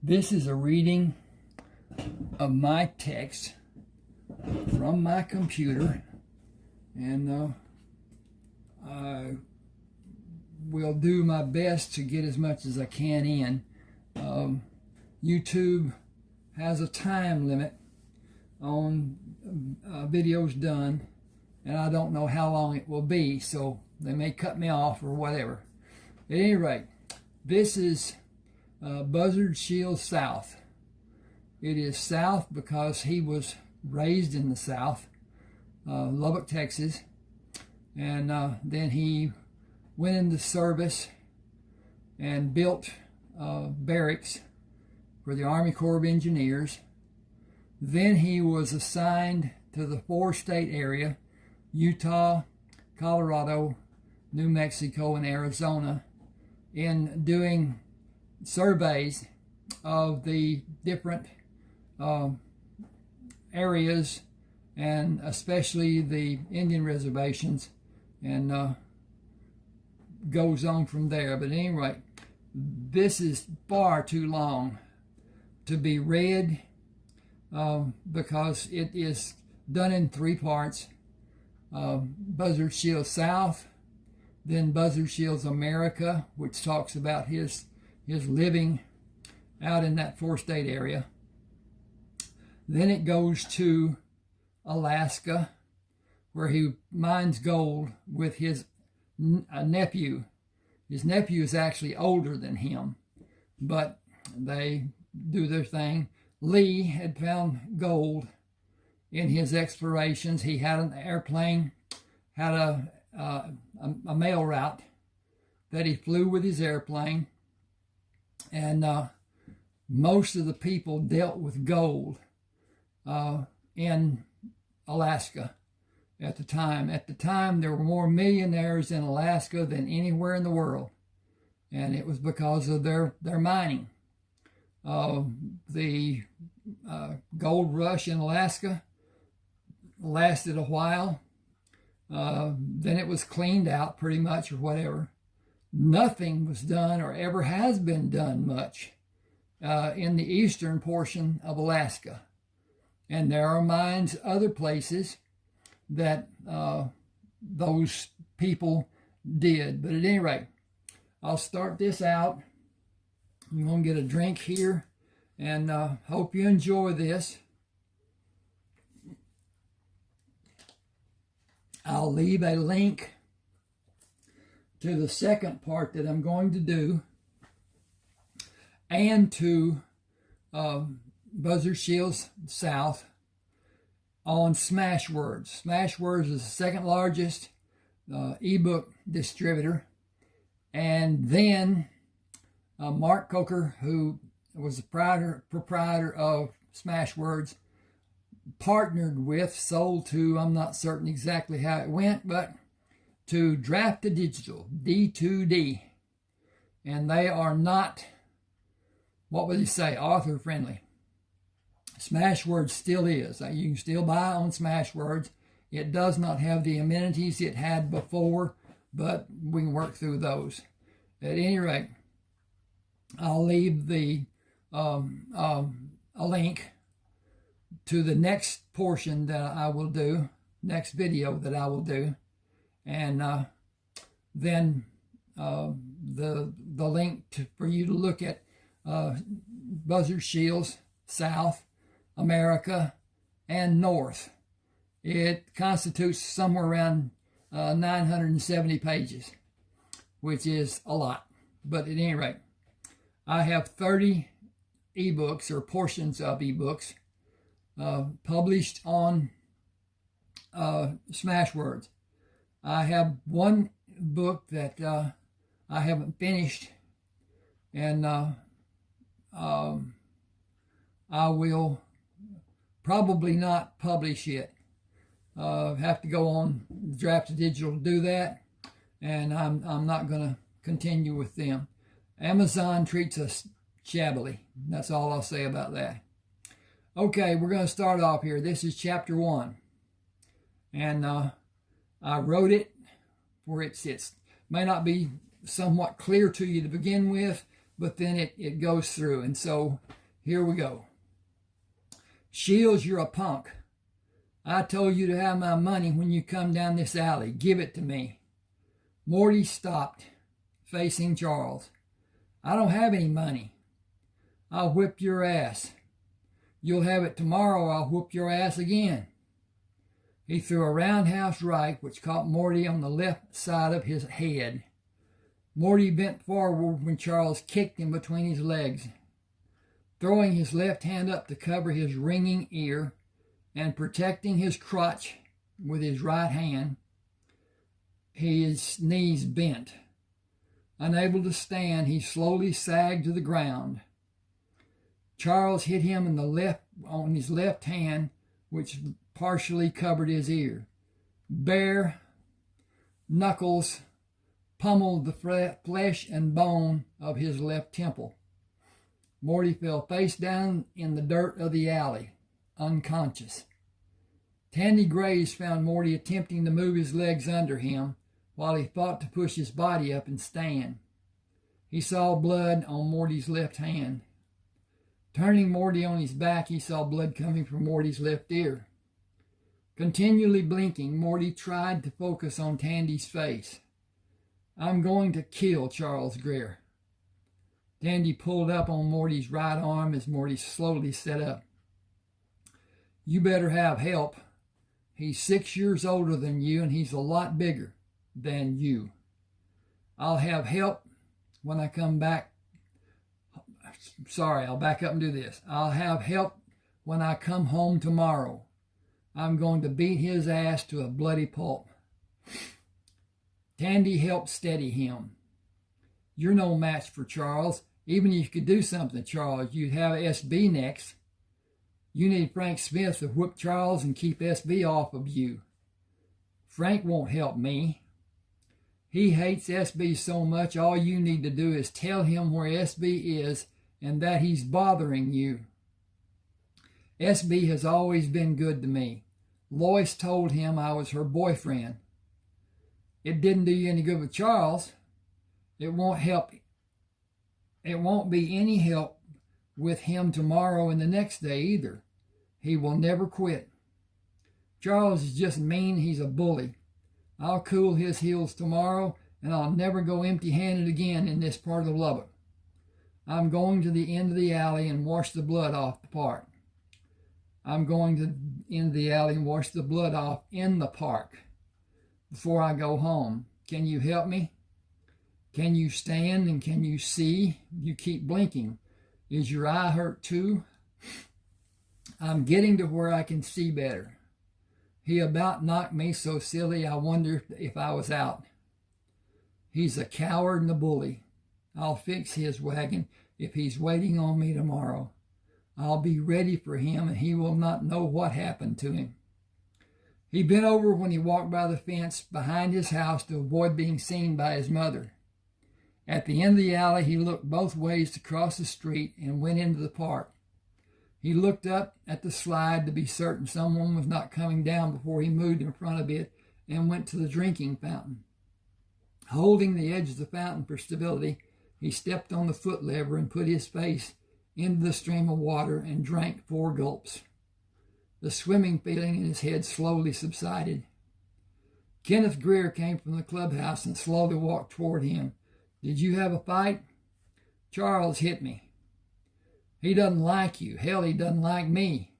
This is a reading of my text from my computer, and I will do my best to get as much as I can in. YouTube has a time limit on videos done, and I don't know how long it will be, so they may cut me off or whatever. At any rate, this is Buzzard Shields South. It is South because he was raised in the South, Lubbock, Texas, and then he went into service and built barracks for the Army Corps of Engineers. Then he was assigned to the 4-state area: Utah, Colorado, New Mexico, and Arizona, in doing surveys of the different areas, and especially the Indian reservations, and goes on from there. But anyway, this is far too long to be read because it is done in 3 parts. Buzzard Shields South, then Buzzard Shields America, which talks about his living out in that 4-state area. Then it goes to Alaska, where he mines gold with his nephew. His nephew is actually older than him, but they do their thing. Lee had found gold in his explorations. He had an airplane, had a mail route that he flew with his airplane, and most of the people dealt with gold in Alaska at the time. At the time, there were more millionaires in Alaska than anywhere in the world, and it was because of their mining. The gold rush in Alaska lasted a while. Then it was cleaned out pretty much, or whatever. Nothing was done, or ever has been done much, in the eastern portion of Alaska. And there are mines other places that those people did. But at any rate, I'll start this out. I'm going to get a drink here, and hope you enjoy this. I'll leave a link to the second part that I'm going to do, and to Buzzard Shields South on Smashwords. Smashwords is the second largest ebook distributor. And then Mark Coker, who was the proprietor of Smashwords, partnered with, sold to, I'm not certain exactly how it went, but to Draft to Digital, D2D. And they are not, what would you say, author friendly. Smashwords still is. You can still buy on Smashwords. It does not have the amenities it had before, but we can work through those. At any rate, I'll leave a link to the next portion that I will do, next video that I will do, and then the link for you to look at Buzzard Shields South, America, and North. It constitutes somewhere around 970 pages, which is a lot. But at any rate, I have 30 ebooks, or portions of ebooks, published on Smashwords. I have one book that I haven't finished, and I will probably not publish it. Have to go on Draft to Digital to do that, and I'm not going to continue with them. Amazon treats us shabbily. That's all I'll say about that. Okay, we're going to start off here. This is chapter 1, and I wrote it for it may not be somewhat clear to you to begin with, but then it goes through. And so here we go. Shields, you're a punk. I told you to have my money when you come down this alley. Give it to me. Morty stopped, facing Charles. I don't have any money. I'll whip your ass. You'll have it tomorrow. I'll whoop your ass again. He threw a roundhouse right, which caught Morty on the left side of his head. Morty bent forward when Charles kicked him between his legs. Throwing his left hand up to cover his ringing ear and protecting his crotch with his right hand, his knees bent. Unable to stand, he slowly sagged to the ground. Charles hit him on his left hand, which partially covered his ear. Bare knuckles pummeled the flesh and bone of his left temple. Morty fell face down in the dirt of the alley, unconscious. Tandy Graves found Morty attempting to move his legs under him while he fought to push his body up and stand. He saw blood on Morty's left hand. Turning Morty on his back, he saw blood coming from Morty's left ear. Continually blinking, Morty tried to focus on Tandy's face. I'm going to kill Charles Greer. Tandy pulled up on Morty's right arm as Morty slowly sat up. You better have help. He's 6 years older than you, and he's a lot bigger than you. I'll have help when I come back. Sorry, I'll back up and do this. I'll have help when I come home tomorrow. I'm going to beat his ass to a bloody pulp. Tandy helped steady him. You're no match for Charles. Even if you could do something, Charles, you'd have SB next. You need Frank Smith to whip Charles and keep SB off of you. Frank won't help me. He hates SB so much, all you need to do is tell him where SB is and that he's bothering you. SB has always been good to me. Lois told him I was her boyfriend. It didn't do you any good with Charles. It won't help. It won't be any help with him tomorrow and the next day either. He will never quit. Charles is just mean. He's a bully. I'll cool his heels tomorrow, and I'll never go empty-handed again in this part of Lubbock. I'm going to the end of the alley and wash the blood off the park. I'm going to the end of the alley and wash the blood off in the park before I go home. Can you help me? Can you stand and can you see? You keep blinking. Is your eye hurt too? I'm getting to where I can see better. He about knocked me so silly I wonder if I was out. He's a coward and a bully. I'll fix his wagon if he's waiting on me tomorrow. I'll be ready for him and he will not know what happened to him. He bent over when he walked by the fence behind his house to avoid being seen by his mother. At the end of the alley, he looked both ways to cross the street and went into the park. He looked up at the slide to be certain someone was not coming down before he moved in front of it and went to the drinking fountain. Holding the edge of the fountain for stability, he stepped on the foot lever and put his face into the stream of water and drank 4 gulps. The swimming feeling in his head slowly subsided. Kenneth Greer came from the clubhouse and slowly walked toward him. Did you have a fight? Charles hit me. He doesn't like you. Hell, he doesn't like me.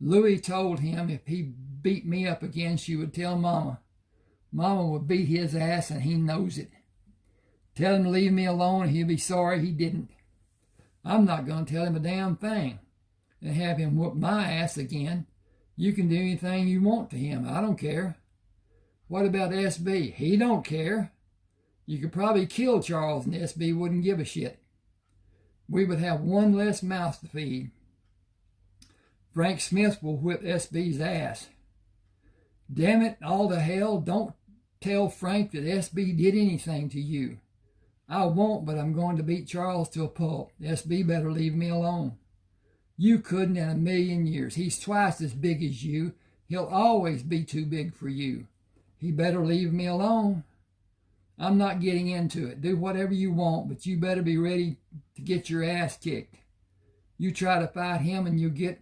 Louie told him if he beat me up again, she would tell Mama. Mama would beat his ass, and he knows it. Tell him to leave me alone, and he'll be sorry he didn't. I'm not going to tell him a damn thing and have him whoop my ass again. You can do anything you want to him. I don't care. What about SB? He don't care. You could probably kill Charles and SB wouldn't give a shit. We would have one less mouth to feed. Frank Smith will whip SB's ass. Damn it, all the hell, don't tell Frank that SB did anything to you. I won't, but I'm going to beat Charles to a pulp. SB better leave me alone. You couldn't in a million years. He's twice as big as you. He'll always be too big for you. He better leave me alone. I'm not getting into it. Do whatever you want, but you better be ready to get your ass kicked. You try to fight him and you'll get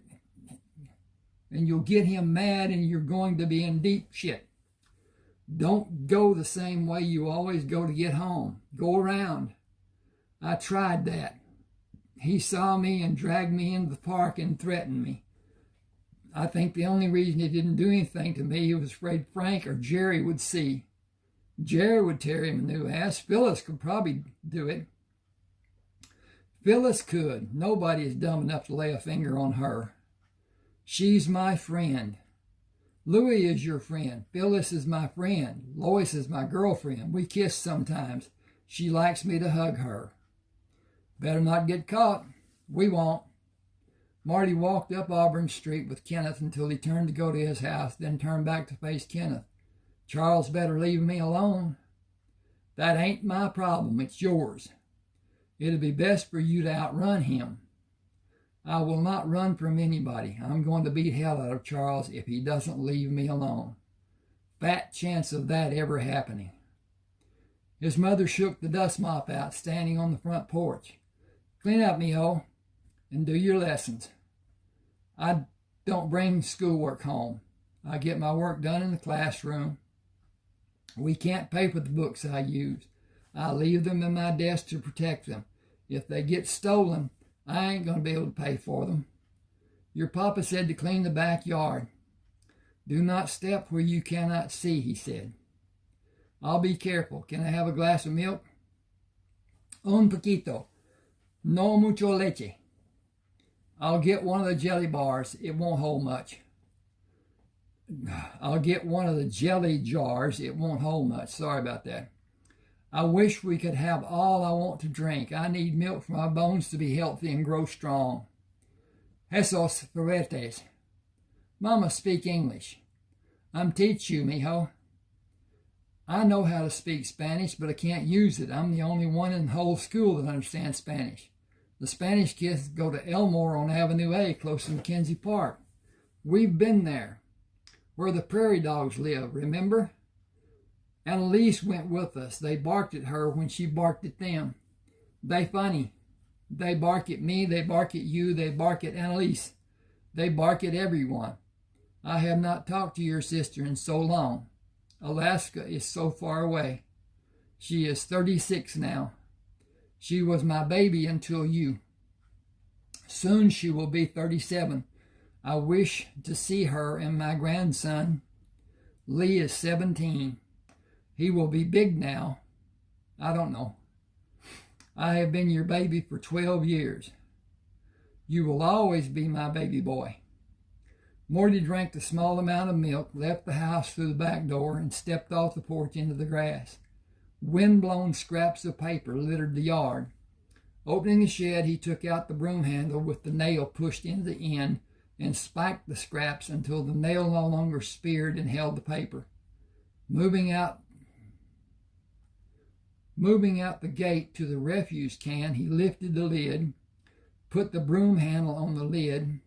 him mad and you're going to be in deep shit. Don't go the same way you always go to get home. Go around. I tried that. He saw me and dragged me into the park and threatened me. I think the only reason he didn't do anything to me, he was afraid Frank or Jerry would see. Jerry would tear him a new ass. Phyllis could probably do it. Phyllis could. Nobody is dumb enough to lay a finger on her. She's my friend. Louie is your friend. Phyllis is my friend. Lois is my girlfriend. We kiss sometimes. She likes me to hug her. Better not get caught. We won't. Marty walked up Auburn Street with Kenneth until he turned to go to his house, then turned back to face Kenneth. Charles better leave me alone. That ain't my problem. It's yours. It'll be best for you to outrun him. I will not run from anybody. I'm going to beat hell out of Charles if he doesn't leave me alone. Fat chance of that ever happening. His mother shook the dust mop out, standing on the front porch. Clean up, mijo, and do your lessons. I don't bring schoolwork home. I get my work done in the classroom. We can't pay for the books I use. I leave them in my desk to protect them. If they get stolen, I ain't going to be able to pay for them. Your papa said to clean the backyard. Do not step where you cannot see, he said. I'll be careful. Can I have a glass of milk? Un poquito. No mucho leche. I'll get one of the jelly bars. It won't hold much. I'll get one of the jelly jars. It won't hold much. Sorry about that. I wish we could have all I want to drink. I need milk for my bones to be healthy and grow strong. Esos fuertes. Mama, speak English. I'm teach you, mijo. I know how to speak Spanish, but I can't use it. I'm the only one in the whole school that understands Spanish. The Spanish kids go to Elmore on Avenue A, close to Mackenzie Park. We've been there, where the prairie dogs live, remember? Annalise went with us. They barked at her when she barked at them. They funny. They bark at me, they bark at you, they bark at Annalise. They bark at everyone. I have not talked to your sister in so long. Alaska is so far away. She is 36 now. She was my baby until you. Soon she will be 37. I wish to see her and my grandson. Lee is 17. He will be big now. I don't know. I have been your baby for 12 years. You will always be my baby boy. Morty drank a small amount of milk, left the house through the back door, and stepped off the porch into the grass. Wind-blown scraps of paper littered the yard. Opening the shed, he took out the broom handle with the nail pushed into the end and spiked the scraps until the nail no longer speared and held the paper. Moving out the gate to the refuse can, he lifted the lid, put the broom handle on the lid,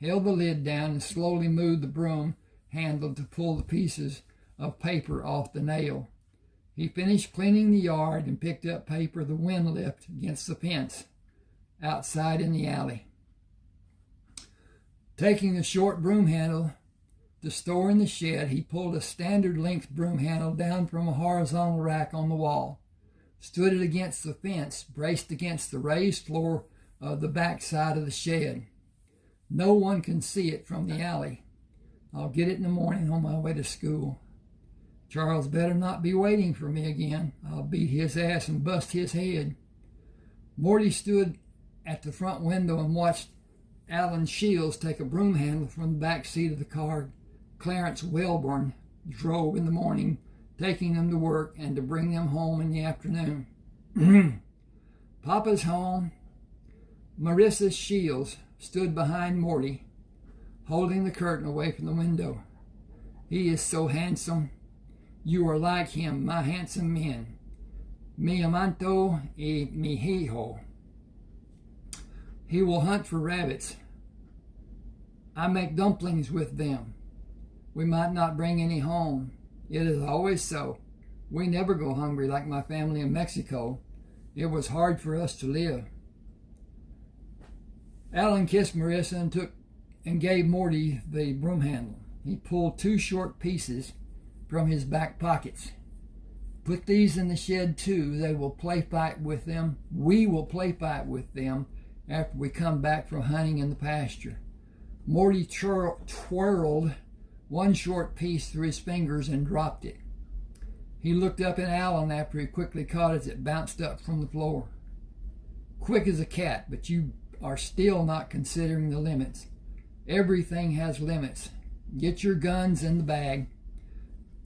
held the lid down, and slowly moved the broom handle to pull the pieces of paper off the nail. He finished cleaning the yard and picked up paper the wind left against the fence outside in the alley. Taking the short broom handle to store in the shed, he pulled a standard length broom handle down from a horizontal rack on the wall, stood it against the fence, braced against the raised floor of the back side of the shed. No one can see it from the alley. I'll get it in the morning on my way to school. Charles better not be waiting for me again. I'll beat his ass and bust his head. Morty stood at the front window and watched Alan Shields take a broom handle from the back seat of the car Clarence Welborn drove in the morning, taking them to work and to bring them home in the afternoon. Papa's home. Morticius Shields stood behind Morty, holding the curtain away from the window. He is so handsome. You are like him, my handsome men. Mi amanto y mi hijo. He will hunt for rabbits. I make dumplings with them. We might not bring any home. It is always so. We never go hungry like my family in Mexico. It was hard for us to live. Alan kissed Marissa and gave Morty the broom handle. He pulled 2 short pieces from his back pockets. Put these in the shed too. They will play fight with them. We will play fight with them after we come back from hunting in the pasture. Morty twirled 1 short piece through his fingers and dropped it. He looked up at Alan after he quickly caught it as it bounced up from the floor. Quick as a cat, but you are still not considering the limits. Everything has limits. Get your guns in the bag.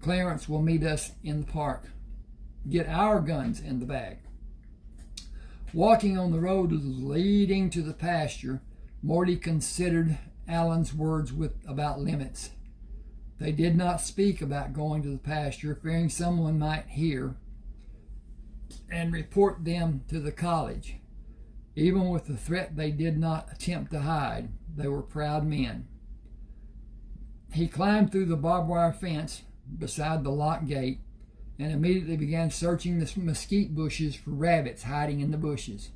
Clarence will meet us in the park. Get our guns in the bag. Walking on the road leading to the pasture, Morty considered Alan's words about limits. They did not speak about going to the pasture, fearing someone might hear and report them to the college. Even with the threat, they did not attempt to hide. They were proud men. He climbed through the barbed wire fence beside the locked gate and immediately began searching the mesquite bushes for rabbits hiding in the bushes.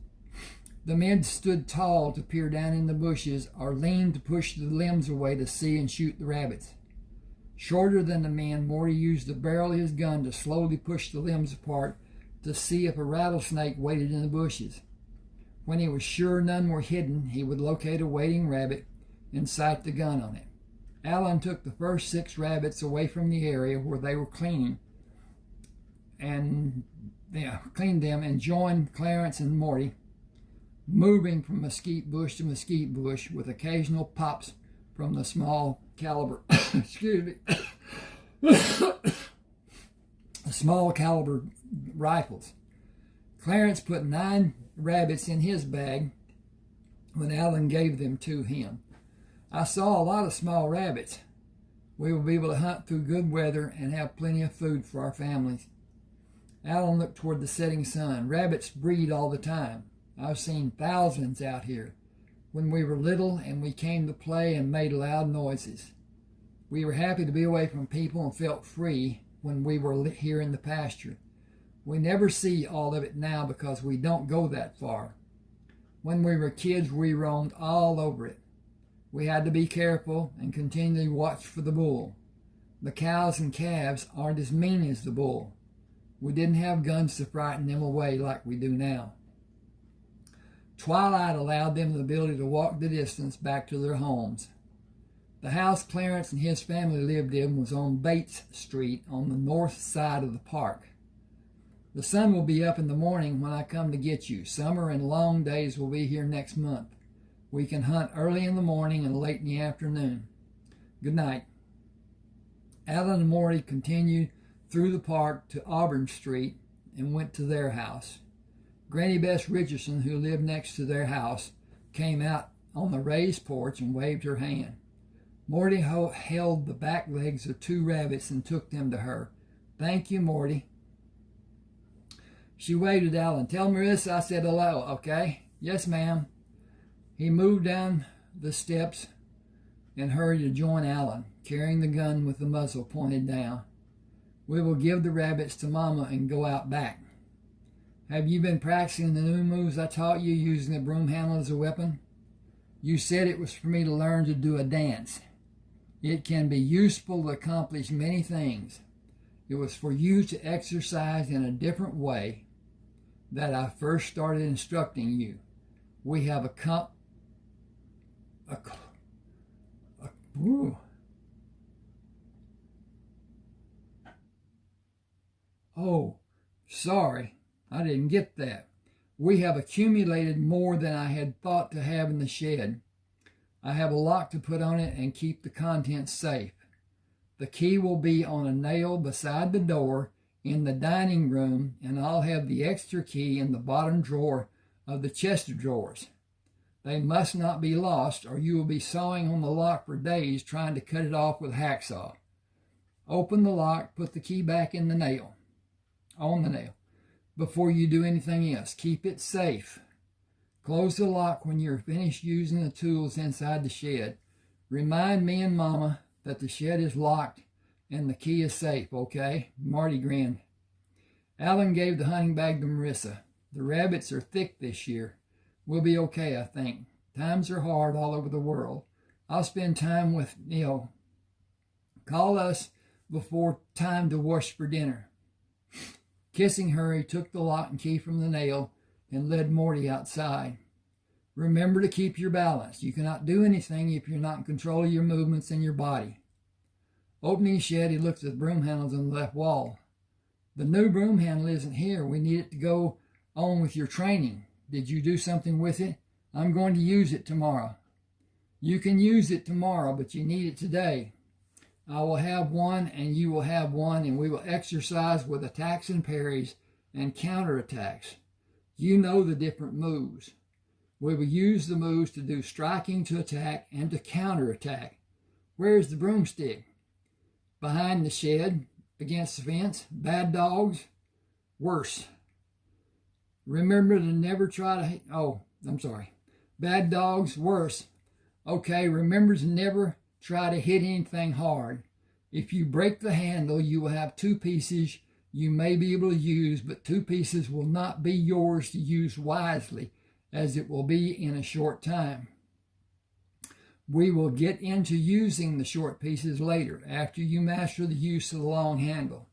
The men stood tall to peer down in the bushes or leaned to push the limbs away to see and shoot the rabbits. Shorter than the men, Morty used the barrel of his gun to slowly push the limbs apart to see if a rattlesnake waited in the bushes. When he was sure none were hidden, he would locate a waiting rabbit and sight the gun on it. Alan took the first 6 rabbits away from the area where they were cleaned them and joined Clarence and Morty, moving from mesquite bush to mesquite bush with occasional pops from the small caliber small caliber rifles. Clarence put 9 rabbits in his bag when Alan gave them to him. I saw a lot of small rabbits. We will be able to hunt through good weather and have plenty of food for our families. Alan looked toward the setting sun. Rabbits breed all the time. I've seen thousands out here. When we were little and we came to play and made loud noises. We were happy to be away from people and felt free when we were here in the pasture. We never see all of it now because we don't go that far. When we were kids, we roamed all over it. We had to be careful and continually watch for the bull. The cows and calves aren't as mean as the bull. We didn't have guns to frighten them away like we do now. Twilight allowed them the ability to walk the distance back to their homes. The house Clarence and his family lived in was on Bates Street on the north side of the park. The sun will be up in the morning when I come to get you. Summer and long days will be here next month. We can hunt early in the morning and late in the afternoon. Good night. Alan and Morty continued through the park to Auburn Street and went to their house. Granny Bess Richardson, who lived next to their house, came out on the raised porch and waved her hand. Morty held the back legs of 2 rabbits and took them to her. Thank you, Morty. She waved at Alan. Tell Marissa I said hello, okay? Yes, ma'am. He moved down the steps and hurried to join Alan, carrying the gun with the muzzle pointed down. We will give the rabbits to Mama and go out back. Have you been practicing the new moves I taught you using the broom handle as a weapon? You said it was for me to learn to do a dance. It can be useful to accomplish many things. It was for you to exercise in a different way that I first started instructing you. We have Oh, sorry. I didn't get that. We have accumulated more than I had thought to have in the shed. I have a lock to put on it and keep the contents safe. The key will be on a nail beside the door in the dining room, and I'll have the extra key in the bottom drawer of the chest of drawers. They must not be lost, or you will be sawing on the lock for days trying to cut it off with a hacksaw. Open the lock, put the key back in the nail, on the nail, before you do anything else. Keep it safe. Close the lock when you're finished using the tools inside the shed. Remind me and Mama that the shed is locked and the key is safe, okay? Marty grinned. Alan gave the hunting bag to Marissa. The rabbits are thick this year. We'll be okay, I think. Times are hard all over the world. I'll spend time with Neil. Call us before time to wash for dinner. Kissing her, he took the lock and key from the nail and led Morty outside. Remember to keep your balance. You cannot do anything if you're not in control of your movements and your body. Opening the shed, he looked at the broom handles on the left wall. The new broom handle isn't here. We need it to go on with your training. Did you do something with it? I'm going to use it tomorrow. You can use it tomorrow, but you need it today. I will have one and you will have one, and we will exercise with attacks and parries and counterattacks. You know the different moves. We will use the moves to do striking, to attack, and to counterattack. Where is the broomstick? Behind the shed, against the fence. Bad dogs? Worse. Remember to never try to... Bad dogs? Worse. Okay, remember to never try to hit anything hard. If you break the handle, you will have two pieces you may be able to use, but two pieces will not be yours to use wisely, as it will be in a short time. We will get into using the short pieces later, after you master the use of the long handle.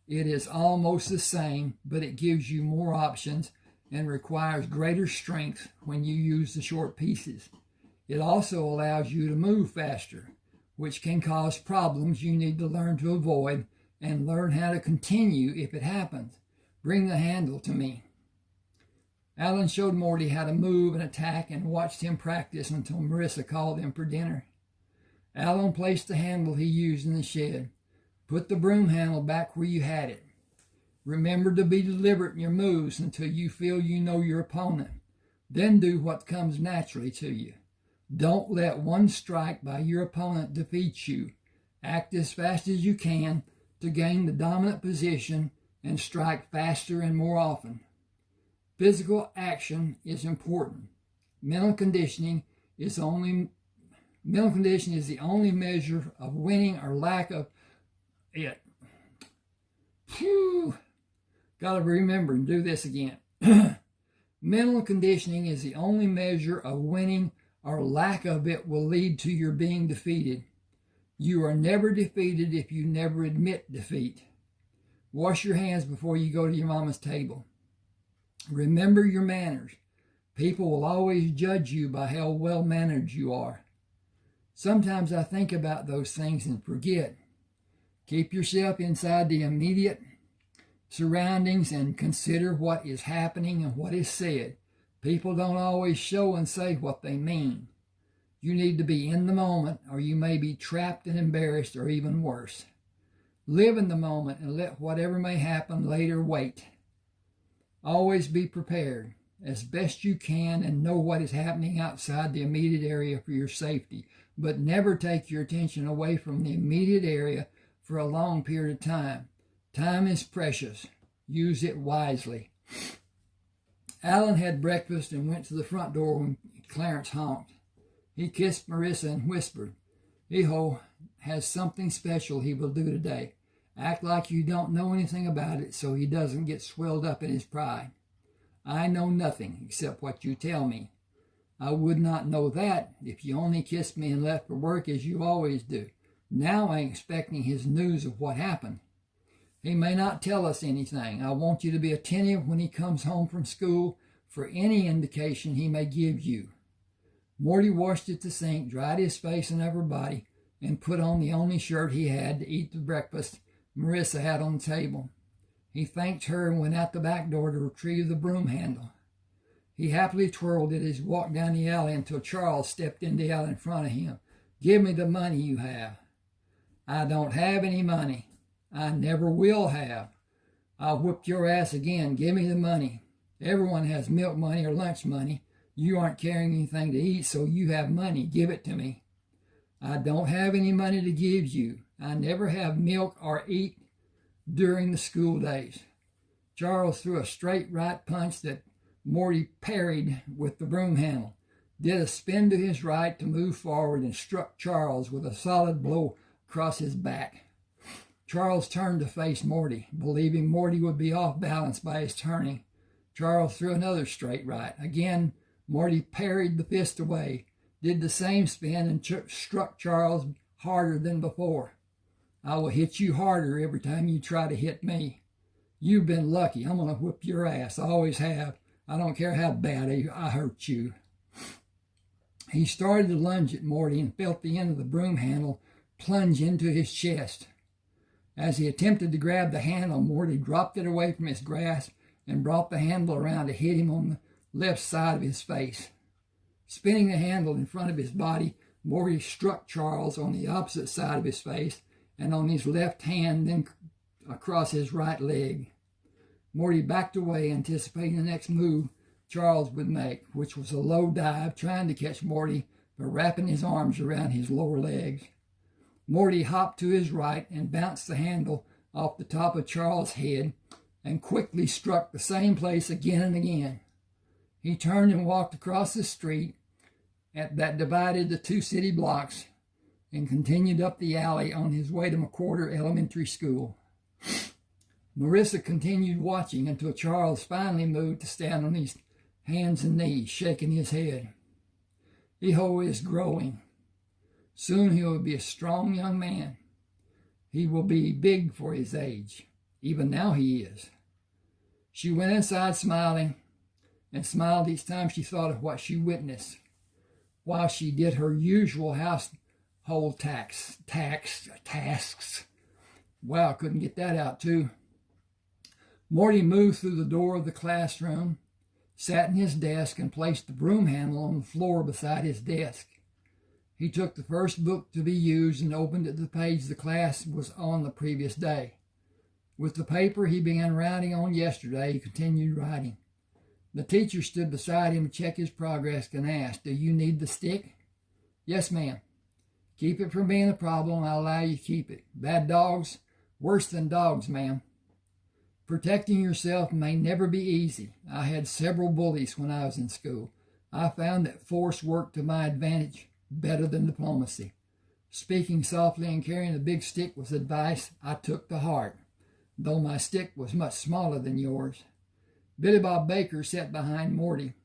It is almost the same, but it gives you more options and requires greater strength when you use the short pieces. It also allows you to move faster, which can cause problems you need to learn to avoid and learn how to continue if it happens. Bring the handle to me. Alan showed Morty how to move and attack and watched him practice until Marissa called him for dinner. Alan placed the handle he used in the shed. Put the broom handle back where you had it. Remember to be deliberate in your moves until you feel you know your opponent. Then do what comes naturally to you. Don't let one strike by your opponent defeat you. Act as fast as you can to gain the dominant position and strike faster and more often. Physical action is important. Mental conditioning is the only measure of winning or lack of it. Phew. Gotta remember and do this again. Mental conditioning is the only measure of winning or lack of it will lead to your being defeated. You are never defeated if you never admit defeat. Wash your hands before you go to your mama's table. Remember your manners. People will always judge you by how well-mannered you are. Sometimes I think about those things and forget. Keep yourself inside the immediate surroundings and consider what is happening and what is said. People don't always show and say what they mean. You need to be in the moment, or you may be trapped and embarrassed, or even worse. Live in the moment and let whatever may happen later wait. Always be prepared as best you can and know what is happening outside the immediate area for your safety, but never take your attention away from the immediate area for a long period of time. Time is precious. Use it wisely. Alan had breakfast and went to the front door when Clarence honked. He kissed Marissa and whispered, "Hijo has something special he will do today. Act like you don't know anything about it so he doesn't get swelled up in his pride." "I know nothing except what you tell me." "I would not know that if you only kissed me and left for work as you always do. Now I'm expecting his news of what happened." "He may not tell us anything. I want you to be attentive when he comes home from school for any indication he may give you." Morty washed at the sink, dried his face and upper body, and put on the only shirt he had to eat the breakfast Marissa had on the table. He thanked her and went out the back door to retrieve the broom handle. He happily twirled it as he walked down the alley until Charles stepped in the alley in front of him. "Give me the money you have." "I don't have any money." "I never will have." "I'll whip your ass again. Give me the money." "Everyone has milk money or lunch money. You aren't carrying anything to eat, so you have money. Give it to me." "I don't have any money to give you. I never have milk or eat during the school days." Charles threw a straight right punch that Morty parried with the broom handle, did a spin to his right to move forward, and struck Charles with a solid blow across his back. Charles turned to face Morty, believing Morty would be off balance by his turning. Charles threw another straight right. Again, Morty parried the fist away, did the same spin, and struck Charles harder than before. I will hit you harder every time you try to hit me. You've been lucky. I'm going to whip your ass. I always have. I don't care how bad I hurt you. He started to lunge at Morty and felt the end of the broom handle plunge into his chest. As he attempted to grab the handle, Morty dropped it away from his grasp and brought the handle around to hit him on the left side of his face. Spinning the handle in front of his body, Morty struck Charles on the opposite side of his face and on his left hand, then across his right leg. Morty backed away, anticipating the next move Charles would make, which was a low dive, trying to catch Morty by wrapping his arms around his lower legs. Morty hopped to his right and bounced the handle off the top of Charles' head and quickly struck the same place again and again. He turned and walked across the street that divided the two city blocks and continued up the alley on his way to McWhorter Elementary School. Marissa continued watching until Charles finally moved to stand on his hands and knees, shaking his head. Iho is growing. Soon he will be a strong young man. He will be big for his age. Even now he is. She went inside smiling, and smiled each time she thought of what she witnessed, while she did her usual household tasks. Wow, couldn't get that out too. Morty moved through the door of the classroom, sat in his desk, and placed the broom handle on the floor beside his desk. He took the first book to be used and opened it to the page the class was on the previous day. With the paper he began writing on yesterday, he continued writing. The teacher stood beside him to check his progress and asked, "Do you need the stick?" "Yes, ma'am." "Keep it from being a problem. I'll allow you to keep it. Bad dogs? Worse than dogs, ma'am." Protecting yourself may never be easy. I had several bullies when I was in school. I found that force worked to my advantage better than diplomacy. Speaking softly and carrying a big stick was advice I took to heart, though my stick was much smaller than yours. Billy Bob Baker sat behind Morty.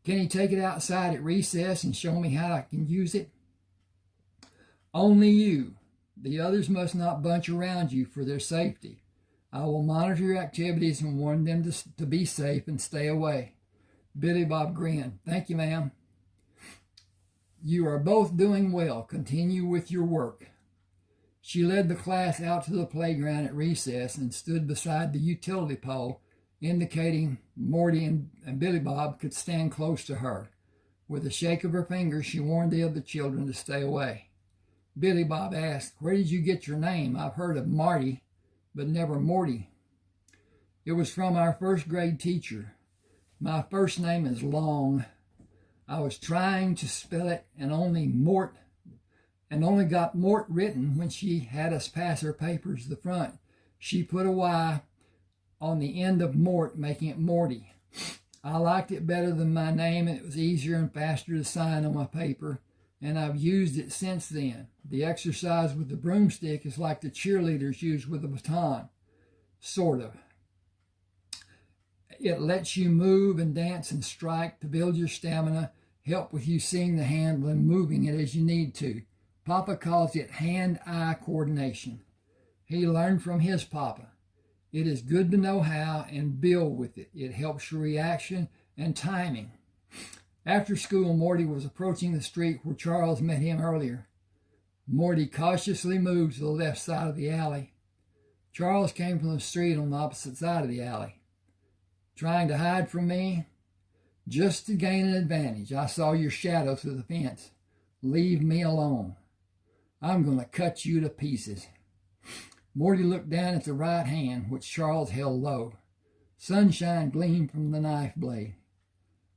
"Can he take it outside at recess and show me how I can use it?" "Only you. The others must not bunch around you for their safety. I will monitor your activities and warn them to be safe and stay away." Billy Bob grinned. "Thank you, ma'am." "You are both doing well. Continue with your work." She led the class out to the playground at recess and stood beside the utility pole, indicating Morty and Billy Bob could stand close to her. With a shake of her fingers, she warned the other children to stay away. Billy Bob asked, "Where did you get your name? I've heard of Marty, but never Morty." "It was from our first grade teacher. My first name is long. I was trying to spell it and only got Mort written when she had us pass her papers to the front. She put a Y on the end of Mort, making it Morty. I liked it better than my name, and it was easier and faster to sign on my paper, and I've used it since then. The exercise with the broomstick is like the cheerleaders use with a baton. Sort of. It lets you move and dance and strike to build your stamina, help with you seeing the handle and moving it as you need to. Papa calls it hand-eye coordination. He learned from his papa. It is good to know how and build with it. It helps your reaction and timing." After school, Morty was approaching the street where Charles met him earlier. Morty cautiously moved to the left side of the alley. Charles came from the street on the opposite side of the alley. "Trying to hide from me?" "Just to gain an advantage. I saw your shadow through the fence. Leave me alone. I'm going to cut you to pieces." Morty looked down at the right hand, which Charles held low. Sunshine gleamed from the knife blade.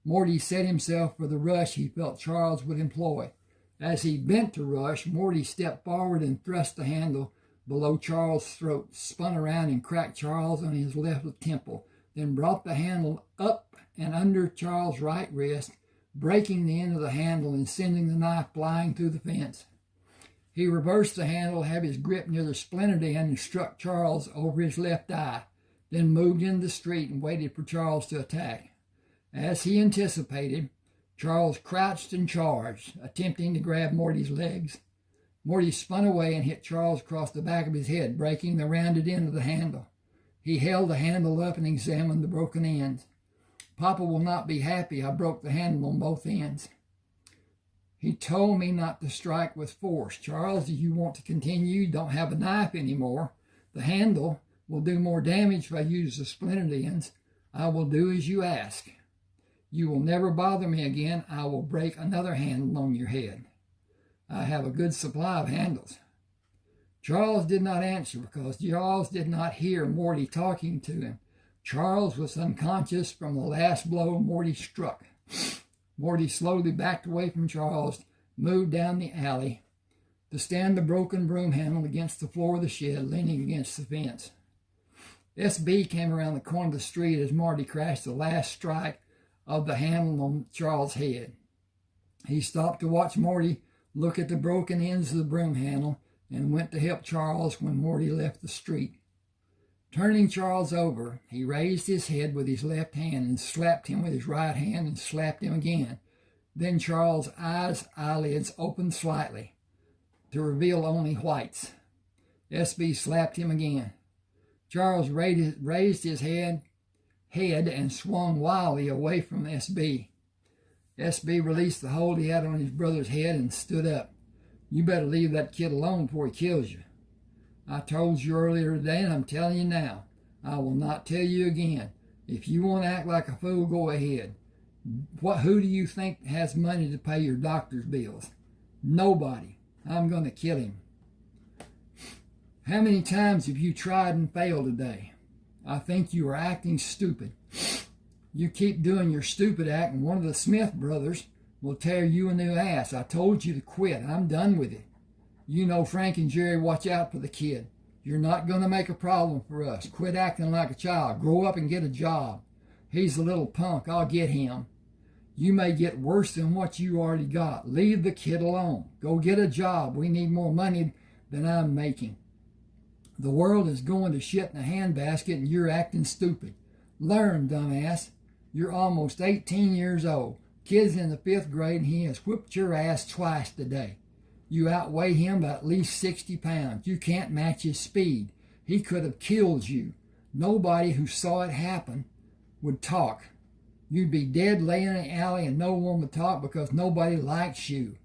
Morty set himself for the rush he felt Charles would employ. As he bent to rush, Morty stepped forward and thrust the handle below Charles' throat, spun around and cracked Charles on his left temple, then brought the handle up and under Charles' right wrist, breaking the end of the handle and sending the knife flying through the fence. He reversed the handle, had his grip near the splintered end, and struck Charles over his left eye, then moved into the street and waited for Charles to attack. As he anticipated, Charles crouched and charged, attempting to grab Morty's legs. Morty spun away and hit Charles across the back of his head, breaking the rounded end of the handle. He held the handle up and examined the broken ends. Papa will not be happy. I broke the handle on both ends. He told me not to strike with force. Charles, do you want to continue? You don't have a knife anymore. The handle will do more damage if I use the splintered ends. I will do as you ask. You will never bother me again. I will break another handle on your head. I have a good supply of handles. Charles did not answer because Charles did not hear Morty talking to him. Charles was unconscious from the last blow Morty struck. Morty slowly backed away from Charles, moved down the alley to stand the broken broom handle against the floor of the shed, leaning against the fence. SB came around the corner of the street as Morty crashed the last strike of the handle on Charles' head. He stopped to watch Morty look at the broken ends of the broom handle and went to help Charles when Morty left the street. Turning Charles over, he raised his head with his left hand and slapped him with his right hand and slapped him again. Then Charles' eyelids opened slightly to reveal only whites. SB slapped him again. Charles raised his head and swung wildly away from SB. SB released the hold he had on his brother's head and stood up. You better leave that kid alone before he kills you. I told you earlier today, and I'm telling you now. I will not tell you again. If you want to act like a fool, go ahead. Who do you think has money to pay your doctor's bills? Nobody. I'm going to kill him. How many times have you tried and failed today? I think you are acting stupid. You keep doing your stupid act, and one of the Smith brothers will tear you a new ass. I told you to quit. I'm done with it. You know Frank and Jerry watch out for the kid. You're not going to make a problem for us. Quit acting like a child. Grow up and get a job. He's a little punk. I'll get him. You may get worse than what you already got. Leave the kid alone. Go get a job. We need more money than I'm making. The world is going to shit in a handbasket and you're acting stupid. Learn, dumbass. You're almost 18 years old. Kid's in the 5th grade and he has whipped your ass twice today. You outweigh him by at least 60 pounds. You can't match his speed. He could have killed you. Nobody who saw it happen would talk. You'd be dead laying in the alley and no one would talk because nobody likes you.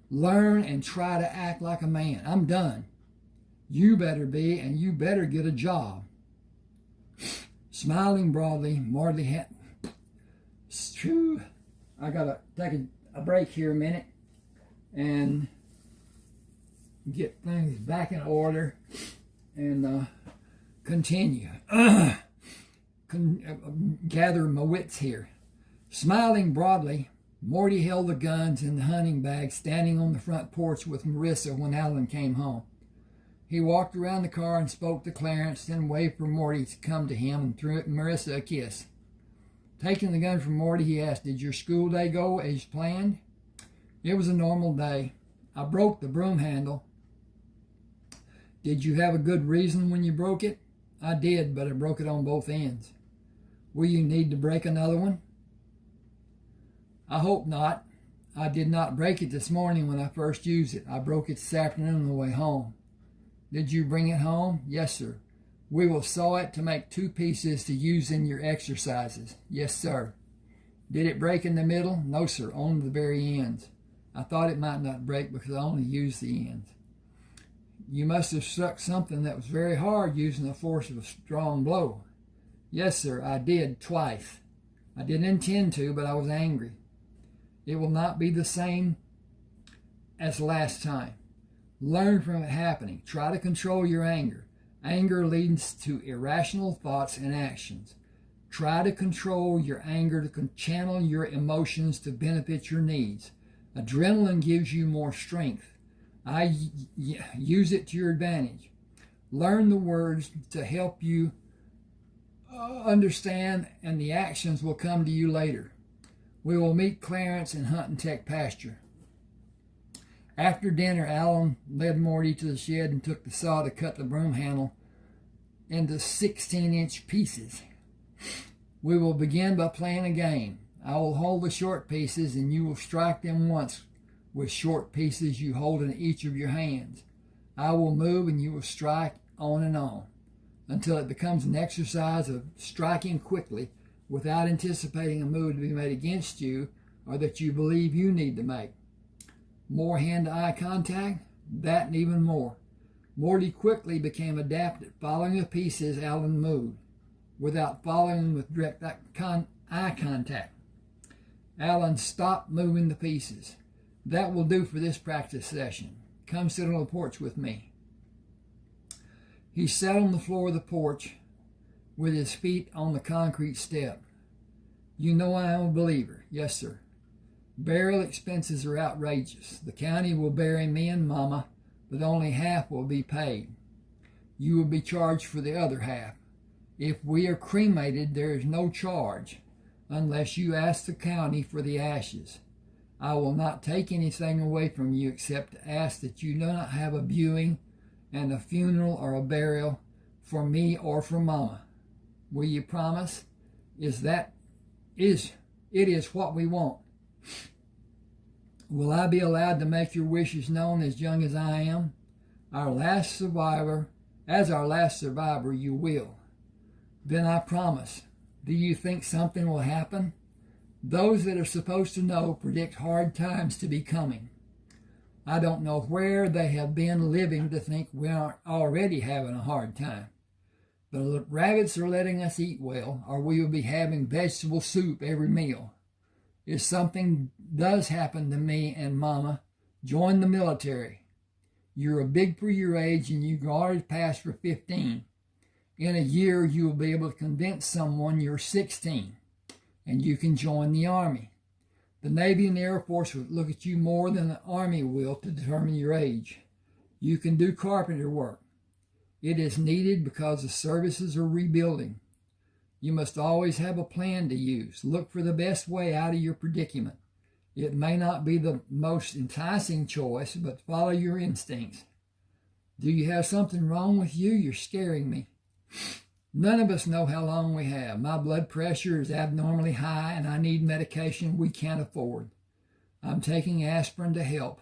Learn and try to act like a man. I'm done. You better be, and you better get a job. Smiling broadly, Morty had... I got to take a break here a minute and get things back in order and continue. Gather my wits here. Smiling broadly, Morty held the guns and the hunting bag standing on the front porch with Marissa when Alan came home. He walked around the car and spoke to Clarence, then waved for Morty to come to him and threw Marissa a kiss. Taking the gun from Morty, he asked, "Did your school day go as planned?" "It was a normal day. I broke the broom handle." "Did you have a good reason when you broke it?" "I did, but I broke it on both ends." "Will you need to break another one?" "I hope not. I did not break it this morning when I first used it. I broke it this afternoon on the way home." "Did you bring it home?" "Yes, sir." "We will saw it to make 2 pieces to use in your exercises." "Yes, sir." "Did it break in the middle?" "No, sir, only the very ends. I thought it might not break because I only used the ends." "You must have struck something that was very hard using the force of a strong blow." "Yes, sir, I did, twice. I didn't intend to, but I was angry." "It will not be the same as last time. Learn from it happening. Try to control your anger. Anger leads to irrational thoughts and actions. Try to control your anger to channel your emotions to benefit your needs. Adrenaline gives you more strength. Use it to your advantage. Learn the words to help you understand, and the actions will come to you later. We will meet Clarence and Hunt and Tech pasture. After dinner, Alan led Morty to the shed and took the saw to cut the broom handle into 16-inch pieces. We will begin by playing a game. I will hold the short pieces and you will strike them once with short pieces you hold in each of your hands. I will move and you will strike on and on until it becomes an exercise of striking quickly without anticipating a move to be made against you or that you believe you need to make. More hand-to-eye contact, that and even more. Morty quickly became adept at following the pieces Alan moved without following them with direct eye contact. Alan stopped moving the pieces. That will do for this practice session. Come sit on the porch with me. He sat on the floor of the porch with his feet on the concrete step. You know I am a believer. Yes, sir. Burial expenses are outrageous. The county will bury me and Mama, but only half will be paid. You will be charged for the other half. If we are cremated, there is no charge unless you ask the county for the ashes. I will not take anything away from you except to ask that you do not have a viewing and a funeral or a burial for me or for Mama. Will you promise? It is what we want. Will I be allowed to make your wishes known as young as I am? As our last survivor, you will. Then I promise. Do you think something will happen? Those that are supposed to know predict hard times to be coming. I don't know where they have been living to think we aren't already having a hard time. The rabbits are letting us eat well, or we will be having vegetable soup every meal. If something does happen to me and Mama, join the military. You're big for your age and you already passed for 15. In a year, you will be able to convince someone you're 16 and you can join the Army. The Navy and the Air Force will look at you more than the Army will to determine your age. You can do carpenter work. It is needed because the services are rebuilding. You must always have a plan to use. Look for the best way out of your predicament. It may not be the most enticing choice, but follow your instincts. Do you have something wrong with you? You're scaring me. None of us know how long we have. My blood pressure is abnormally high and I need medication we can't afford. I'm taking aspirin to help.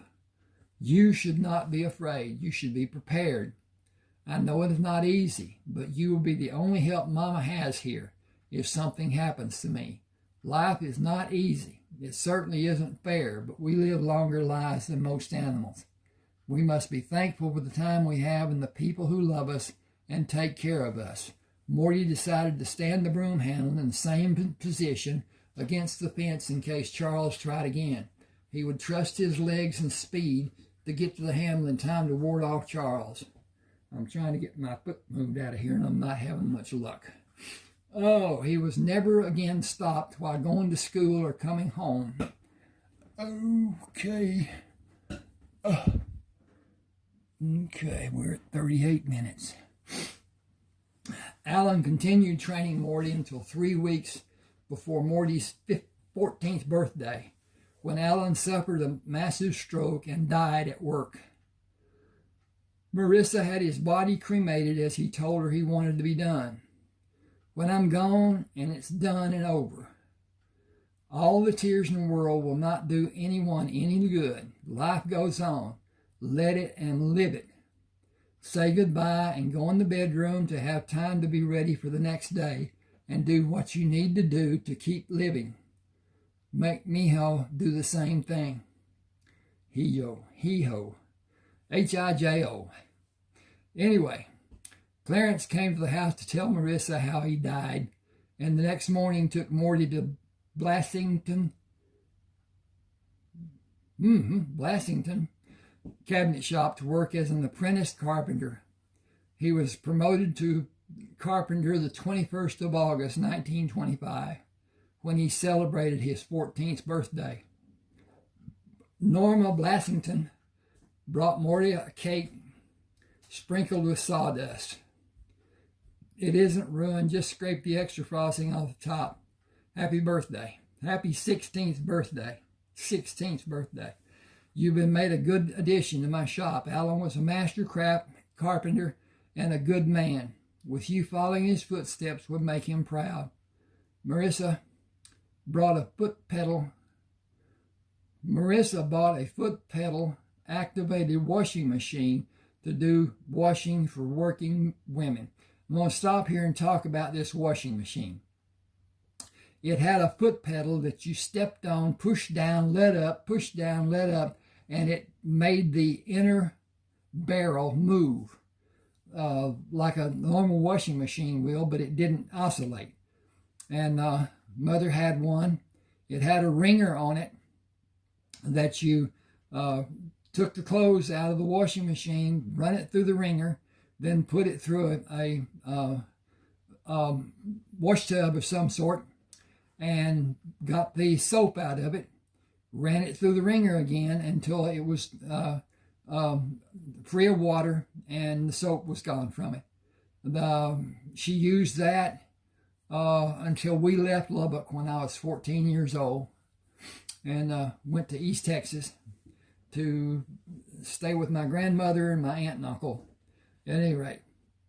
You should not be afraid. You should be prepared. I know it is not easy, but you will be the only help Mama has here if something happens to me. Life is not easy. It certainly isn't fair, but we live longer lives than most animals. We must be thankful for the time we have and the people who love us and take care of us. Morty decided to stand the broom handle in the same position against the fence in case Charles tried again. He would trust his legs and speed to get to the handle in time to ward off Charles. I'm trying to get my foot moved out of here and I'm not having much luck. Oh, he was never again stopped while going to school or coming home. Okay. Okay, we're at 38 minutes. Alan continued training Morty until 3 weeks before Morty's 14th birthday, when Alan suffered a massive stroke and died at work. Marissa had his body cremated as he told her he wanted to be done. When I'm gone and it's done and over, all the tears in the world will not do anyone any good. Life goes on. Let it and live it. Say goodbye and go in the bedroom to have time to be ready for the next day and do what you need to do to keep living. Make Mijo do the same thing. Hijo, Hijo. Anyway, Clarence came to the house to tell Marissa how he died, and the next morning took Morty to Blasington cabinet shop to work as an apprentice carpenter. He was promoted to carpenter the 21st of August, 1925, when he celebrated his 14th birthday. Norma Blasington brought Morty a cake sprinkled with sawdust. It isn't ruined, just scrape the extra frosting off the top. Happy birthday. Happy 16th birthday. 16th birthday. You've been made a good addition to my shop. Alan was a master carpenter and a good man. With you following his footsteps would make him proud. Marissa bought a foot pedal activated washing machine to do washing for working women. I'm going to stop here and talk about this washing machine. It had a foot pedal that you stepped on, pushed down, let up, pushed down, let up, and it made the inner barrel move like a normal washing machine will, but it didn't oscillate. And Mother had one. It had a wringer on it that you took the clothes out of the washing machine, run it through the wringer, then put it through a wash tub of some sort, and got the soap out of it, ran it through the wringer again until it was free of water and the soap was gone from it. She used that until we left Lubbock when I was 14 years old and went to East Texas to stay with my grandmother and my aunt and uncle. At any rate,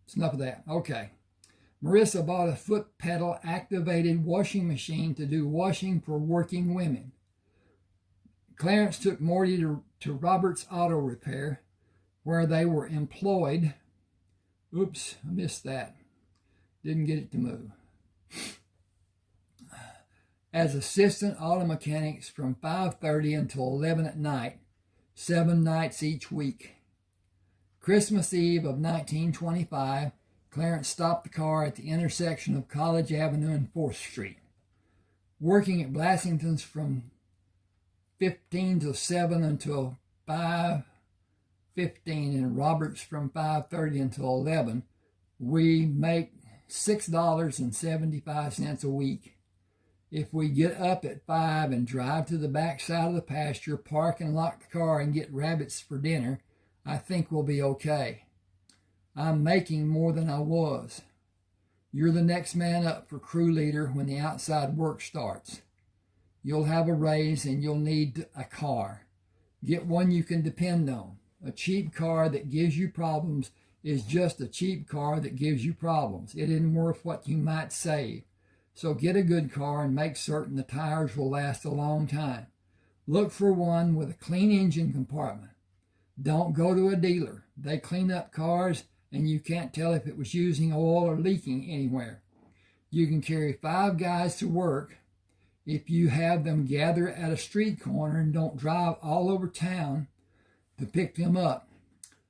it's enough of that. Okay. Marissa bought a foot pedal activated washing machine to do washing for working women. Clarence took Morty to Robert's Auto Repair, where they were employed. Oops, I missed that. Didn't get it to move. As assistant auto mechanics from 5:30 until 11 at night, 7 nights each week. Christmas Eve of 1925, Clarence stopped the car at the intersection of College Avenue and 4th Street. Working at Blassington's from 15 to 7 until 5:15 and Roberts from 5:30 until 11, we make $6.75 a week. If we get up at 5 and drive to the back side of the pasture, park and lock the car and get rabbits for dinner, I think we'll be okay. I'm making more than I was. You're the next man up for crew leader when the outside work starts. You'll have a raise and you'll need a car. Get one you can depend on. A cheap car that gives you problems is just a cheap car that gives you problems. It isn't worth what you might save. So get a good car and make certain the tires will last a long time. Look for one with a clean engine compartment. Don't go to a dealer. They clean up cars and you can't tell if it was using oil or leaking anywhere. You can carry 5 guys to work if you have them gather at a street corner and don't drive all over town to pick them up.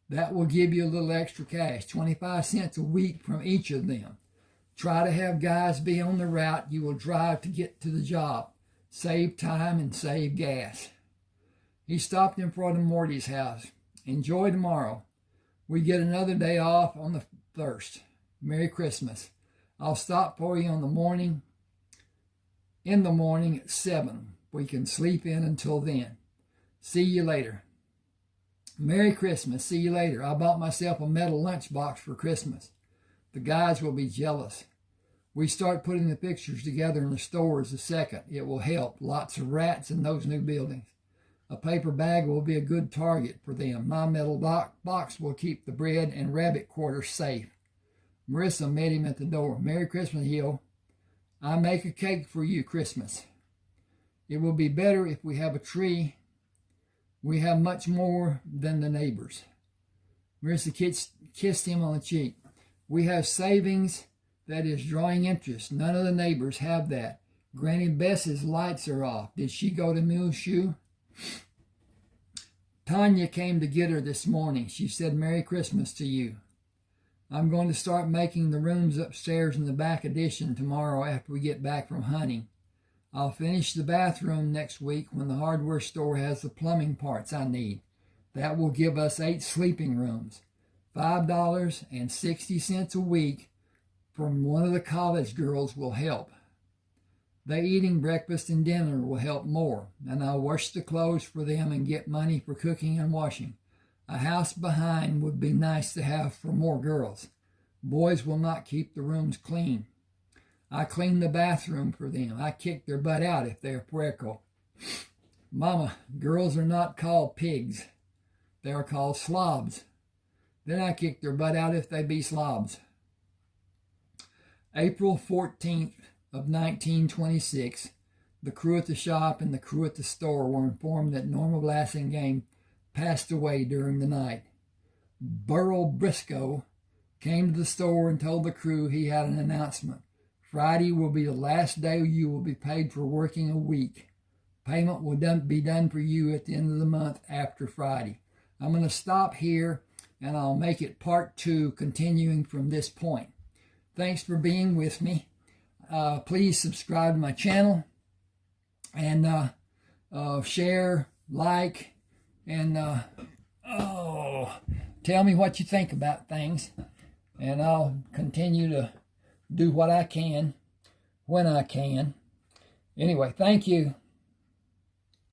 That will give you a little extra cash, 25 cents a week from each of them. Try to have guys be on the route you will drive to get to the job. Save time and save gas. He stopped in front of Morty's house. Enjoy tomorrow. We get another day off on the 1st. Merry Christmas. I'll stop for you in the morning at 7. We can sleep in until then. See you later. Merry Christmas. See you later. I bought myself a metal lunchbox for Christmas. The guys will be jealous. We start putting the pictures together in the stores the 2nd. It will help. Lots of rats in those new buildings. A paper bag will be a good target for them. My metal box will keep the bread and rabbit quarters safe. Marissa met him at the door. Merry Christmas, Hill. I make a cake for you Christmas. It will be better if we have a tree. We have much more than the neighbors. Marissa kissed him on the cheek. We have savings that is drawing interest. None of the neighbors have that. Granny Bess's lights are off. Did she go to Muleshoe? Tanya came to get her this morning. She said, Merry Christmas to you. I'm going to start making the rooms upstairs in the back addition tomorrow after we get back from hunting. I'll finish the bathroom next week when the hardware store has the plumbing parts I need. That will give us 8 sleeping rooms. $5.60 a week from one of the college girls will help. They eating breakfast and dinner will help more, and I'll wash the clothes for them and get money for cooking and washing. A house behind would be nice to have for more girls. Boys will not keep the rooms clean. I clean the bathroom for them. I kick their butt out if they're puerco. Mama, girls are not called pigs. They are called slobs. Then I kick their butt out if they be slobs. April 14th of 1926, the crew at the shop and the crew at the store were informed that Norma Blasingame passed away during the night. Burl Briscoe came to the store and told the crew he had an announcement. Friday will be the last day you will be paid for working a week. Payment will be done for you at the end of the month after Friday. I'm going to stop here and I'll make it part 2, continuing from this point. Thanks for being with me. Please subscribe to my channel and share, like, and tell me what you think about things. And I'll continue to do what I can when I can. Anyway, thank you.